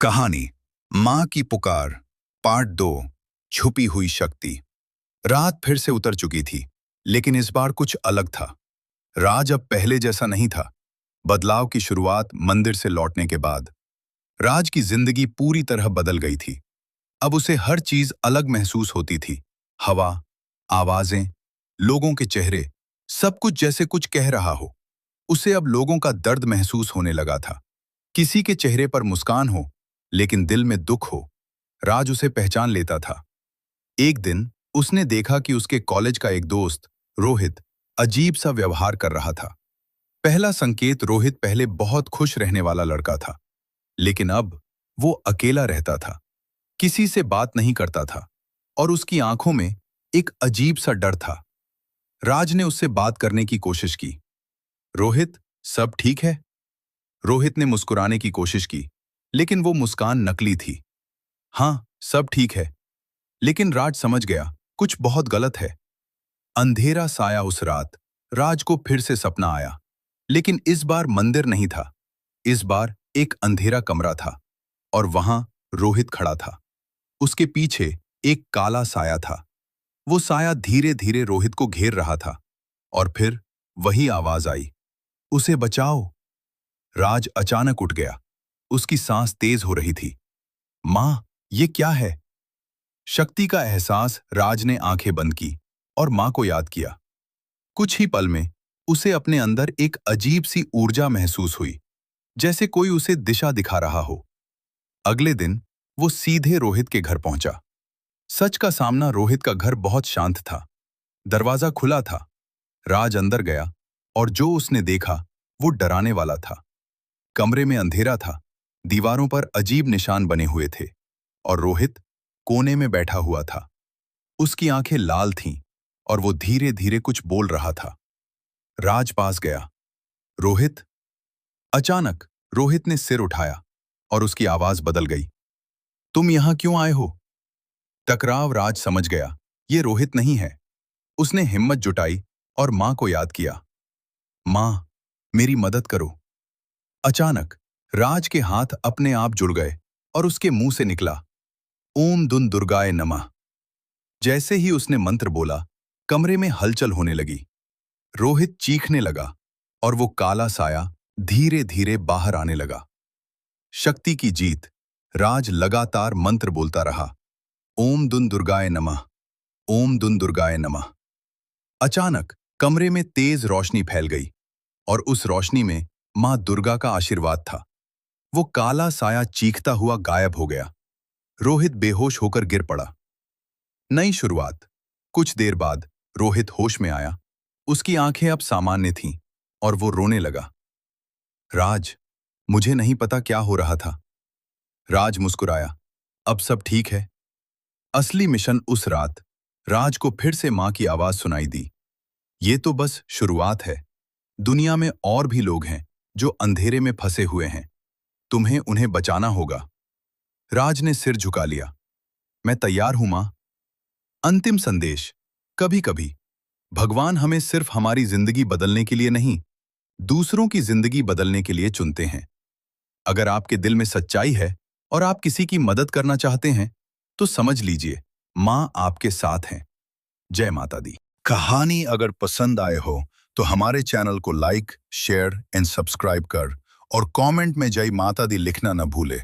कहानी मां की पुकार पार्ट 2 छुपी हुई शक्ति। रात फिर से उतर चुकी थी, लेकिन इस बार कुछ अलग था। राज अब पहले जैसा नहीं था। बदलाव की शुरुआत मंदिर से लौटने के बाद राज की जिंदगी पूरी तरह बदल गई थी। अब उसे हर चीज अलग महसूस होती थी। हवा, आवाजें, लोगों के चेहरे, सब कुछ जैसे कुछ कह रहा हो। उसे अब लोगों का दर्द महसूस होने लगा था। किसी के चेहरे पर मुस्कान हो, लेकिन दिल में दुख हो। राज उसे पहचान लेता था। एक दिन उसने देखा कि उसके कॉलेज का एक दोस्त रोहित अजीब सा व्यवहार कर रहा था। पहला संकेत, रोहित पहले बहुत खुश रहने वाला लड़का था, लेकिन अब वो अकेला रहता था, किसी से बात नहीं करता था और उसकी आंखों में एक अजीब सा डर था। राज ने उससे बात करने की कोशिश की। रोहित, सब ठीक है? रोहित ने मुस्कुराने की कोशिश की, लेकिन वो मुस्कान नकली थी। हाँ, सब ठीक है। लेकिन राज समझ गया, कुछ बहुत गलत है। अंधेरा साया उस रात। राज को फिर से सपना आया, लेकिन इस बार मंदिर नहीं था। इस बार एक अंधेरा कमरा था और वहां रोहित खड़ा था। उसके पीछे एक काला साया था। वो साया धीरे धीरे रोहित को घेर रहा था और फिर वही आवाज आई, उसे बचाओ। राज अचानक उठ गया। उसकी सांस तेज हो रही थी। मां, ये क्या है? शक्ति का एहसास। राज ने आंखें बंद की और मां को याद किया। कुछ ही पल में उसे अपने अंदर एक अजीब सी ऊर्जा महसूस हुई, जैसे कोई उसे दिशा दिखा रहा हो। अगले दिन वो सीधे रोहित के घर पहुंचा। सच का सामना, रोहित का घर बहुत शांत था। दरवाजा खुला था। राज अंदर गया और जो उसने देखा वो डराने वाला था। कमरे में अंधेरा था, दीवारों पर अजीब निशान बने हुए थे और रोहित कोने में बैठा हुआ था। उसकी आंखें लाल थीं और वो धीरे धीरे कुछ बोल रहा था। राज पास गया। रोहित। अचानक रोहित ने सिर उठाया और उसकी आवाज बदल गई। तुम यहां क्यों आए हो? टकराव। राज समझ गया, ये रोहित नहीं है। उसने हिम्मत जुटाई और मां को याद किया। मां, मेरी मदद करो। अचानक राज के हाथ अपने आप जुड़ गए और उसके मुंह से निकला, ओम दुन दुर्गाय नमः। जैसे ही उसने मंत्र बोला, कमरे में हलचल होने लगी। रोहित चीखने लगा और वो काला साया धीरे धीरे बाहर आने लगा। शक्ति की जीत। राज लगातार मंत्र बोलता रहा, ओम दुन दुर्गाय नमः, ओम दुन दुर्गाय नमः। अचानक कमरे में तेज रोशनी फैल गई और उस रोशनी में मां दुर्गा का आशीर्वाद था। वो काला साया चीखता हुआ गायब हो गया। रोहित बेहोश होकर गिर पड़ा। नई शुरुआत। कुछ देर बाद रोहित होश में आया। उसकी आंखें अब सामान्य थीं और वो रोने लगा। राज, मुझे नहीं पता क्या हो रहा था। राज मुस्कुराया, अब सब ठीक है। असली मिशन उस रात। राज को फिर से मां की आवाज सुनाई दी, ये तो बस शुरुआत है। दुनिया में और भी लोग हैं जो अंधेरे में फंसे हुए हैं। तुम्हें उन्हें बचाना होगा। राज ने सिर झुका लिया। मैं तैयार हूं मां। अंतिम संदेश। कभी कभी भगवान हमें सिर्फ हमारी जिंदगी बदलने के लिए नहीं, दूसरों की जिंदगी बदलने के लिए चुनते हैं। अगर आपके दिल में सच्चाई है और आप किसी की मदद करना चाहते हैं, तो समझ लीजिए, मां आपके साथ हैं। जय माता दी। कहानी अगर पसंद आए हो तो हमारे चैनल को लाइक, शेयर एंड सब्सक्राइब कर और कमेंट में जय माता दी लिखना न भूले।